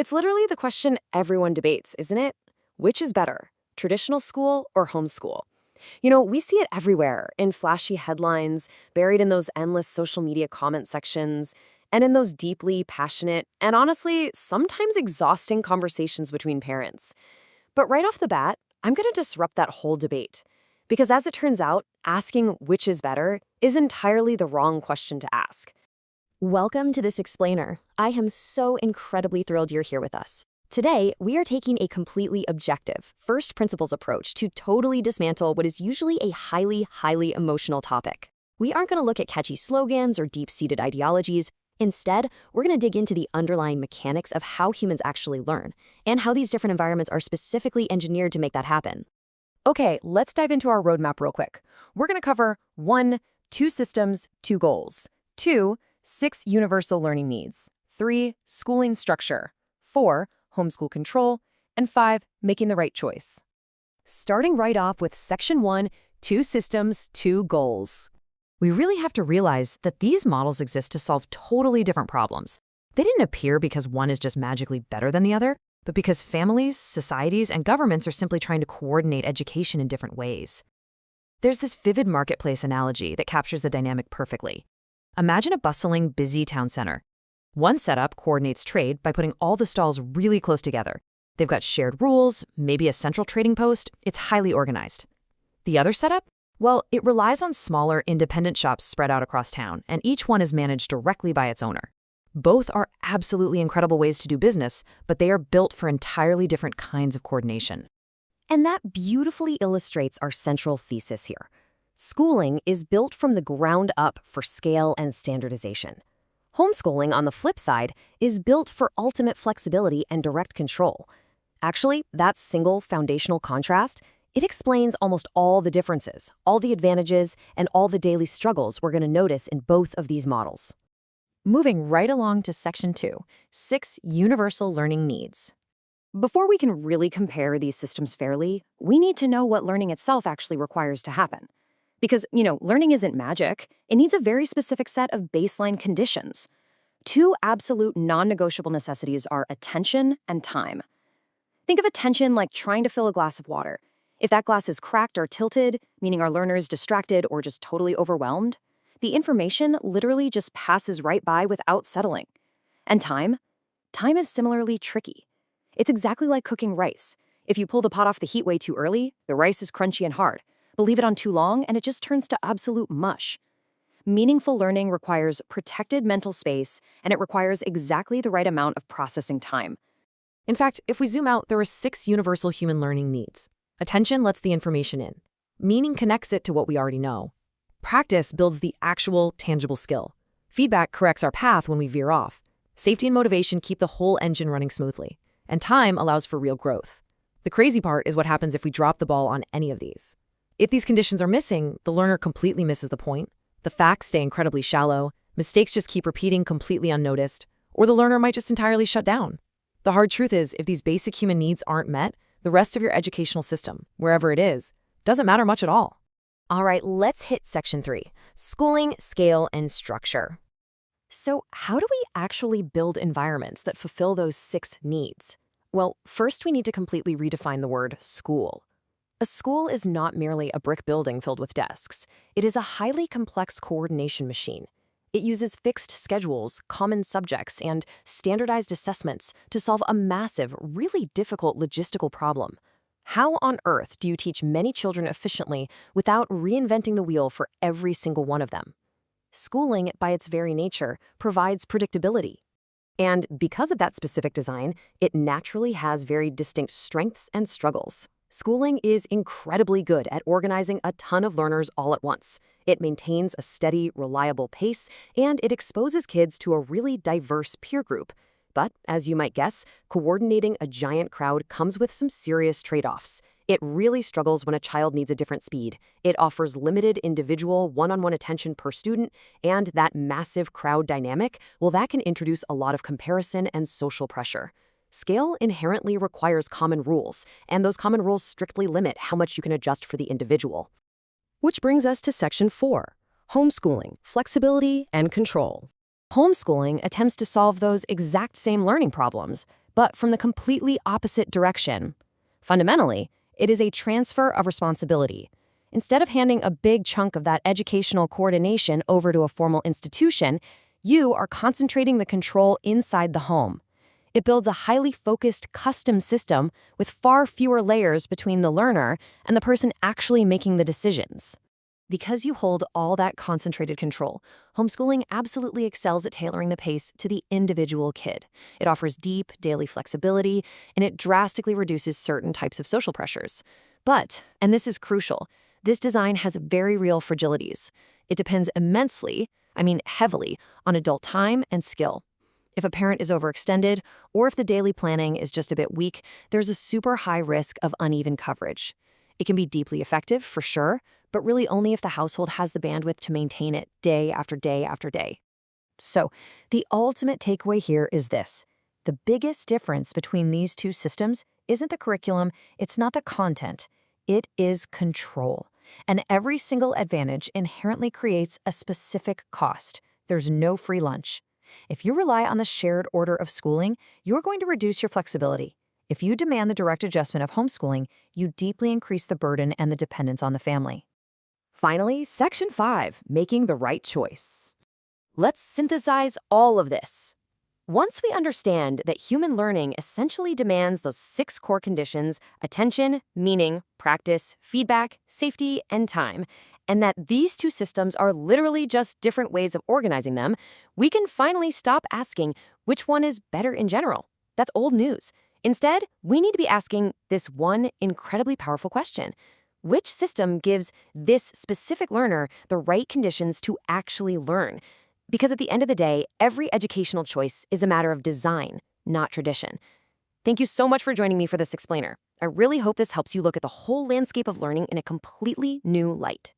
It's literally the question everyone debates, isn't it? Which is better, traditional school or homeschool? We see it everywhere, in flashy headlines, buried in those endless social media comment sections, and in those deeply passionate and honestly, sometimes exhausting conversations between parents. But right off the bat, I'm going to disrupt that whole debate. Because as it turns out, asking which is better is entirely the wrong question to ask. Welcome to this explainer. I am so incredibly thrilled you're here with us. Today, we are taking a completely objective, first principles approach to totally dismantle what is usually a highly emotional topic. We aren't going to look at catchy slogans or deep-seated ideologies. Instead, we're going to dig into the underlying mechanics of how humans actually learn and how these different environments are specifically engineered to make that happen. Okay, let's dive into our roadmap real quick. We're going to cover 1, 2 systems, 2 goals. 2, 6 universal learning needs. 3, schooling structure. 4, homeschool control. And 5, making the right choice. Starting right off with Section 1, 2 systems, 2 goals. We really have to realize that these models exist to solve totally different problems. They didn't appear because one is just magically better than the other, but because families, societies, and governments are simply trying to coordinate education in different ways. There's this vivid marketplace analogy that captures the dynamic perfectly. Imagine a bustling, busy town center. One setup coordinates trade by putting all the stalls really close together. They've got shared rules, maybe a central trading post. It's highly organized. The other setup? Well, it relies on smaller, independent shops spread out across town, and each one is managed directly by its owner. Both are absolutely incredible ways to do business, but they are built for entirely different kinds of coordination. And that beautifully illustrates our central thesis here. Schooling is built from the ground up for scale and standardization. Homeschooling, on the flip side, is built for ultimate flexibility and direct control. Actually, that single foundational contrast, it explains almost all the differences, all the advantages, and all the daily struggles we're going to notice in both of these models. Moving right along to Section 2, 6 universal learning needs. Before we can really compare these systems fairly, we need to know what learning itself actually requires to happen. Because, learning isn't magic. It needs a very specific set of baseline conditions. 2 absolute non-negotiable necessities are attention and time. Think of attention like trying to fill a glass of water. If that glass is cracked or tilted, meaning our learner is distracted or just totally overwhelmed, the information literally just passes right by without settling. And time? Time is similarly tricky. It's exactly like cooking rice. If you pull the pot off the heat way too early, the rice is crunchy and hard. But leave it on too long, and it just turns to absolute mush. Meaningful learning requires protected mental space, and it requires exactly the right amount of processing time. In fact, if we zoom out, there are 6 universal human learning needs. Attention lets the information in. Meaning connects it to what we already know. Practice builds the actual, tangible skill. Feedback corrects our path when we veer off. Safety and motivation keep the whole engine running smoothly. And time allows for real growth. The crazy part is what happens if we drop the ball on any of these. If these conditions are missing, the learner completely misses the point. The facts stay incredibly shallow, mistakes just keep repeating completely unnoticed, or the learner might just entirely shut down. The hard truth is, if these basic human needs aren't met, the rest of your educational system, wherever it is, doesn't matter much at all. All right, let's hit Section 3, schooling, scale, and structure. So how do we actually build environments that fulfill those 6 needs? Well, first we need to completely redefine the word school. A school is not merely a brick building filled with desks. It is a highly complex coordination machine. It uses fixed schedules, common subjects, and standardized assessments to solve a massive, really difficult logistical problem. How on earth do you teach many children efficiently without reinventing the wheel for every single one of them? Schooling, by its very nature, provides predictability. And because of that specific design, it naturally has very distinct strengths and struggles. Schooling is incredibly good at organizing a ton of learners all at once. It maintains a steady, reliable pace, and it exposes kids to a really diverse peer group. But, as you might guess, coordinating a giant crowd comes with some serious trade-offs. It really struggles when a child needs a different speed. It offers limited individual one-on-one attention per student, and that massive crowd dynamic, well, that can introduce a lot of comparison and social pressure. Scale inherently requires common rules, and those common rules strictly limit how much you can adjust for the individual. Which brings us to Section 4, homeschooling, flexibility, and control. Homeschooling attempts to solve those exact same learning problems, but from the completely opposite direction. Fundamentally, it is a transfer of responsibility. Instead of handing a big chunk of that educational coordination over to a formal institution, you are concentrating the control inside the home. It builds a highly focused custom system with far fewer layers between the learner and the person actually making the decisions. Because you hold all that concentrated control, homeschooling absolutely excels at tailoring the pace to the individual kid. It offers deep, daily flexibility, and it drastically reduces certain types of social pressures. But, and this is crucial, this design has very real fragilities. It depends immensely, heavily, on adult time and skill. If a parent is overextended, or if the daily planning is just a bit weak, there's a super high risk of uneven coverage. It can be deeply effective, for sure, but really only if the household has the bandwidth to maintain it day after day after day. So, the ultimate takeaway here is this. The biggest difference between these two systems isn't the curriculum, it's not the content, it is control. And every single advantage inherently creates a specific cost. There's no free lunch. If you rely on the shared order of schooling, you're going to reduce your flexibility. If you demand the direct adjustment of homeschooling, you deeply increase the burden and the dependence on the family. Finally, Section 5, making the right choice. Let's synthesize all of this. Once we understand that human learning essentially demands those 6 core conditions: attention, meaning, practice, feedback, safety, and time, and that these two systems are literally just different ways of organizing them, we can finally stop asking which one is better in general. That's old news. Instead, we need to be asking this one incredibly powerful question. Which system gives this specific learner the right conditions to actually learn? Because at the end of the day, every educational choice is a matter of design, not tradition. Thank you so much for joining me for this explainer. I really hope this helps you look at the whole landscape of learning in a completely new light.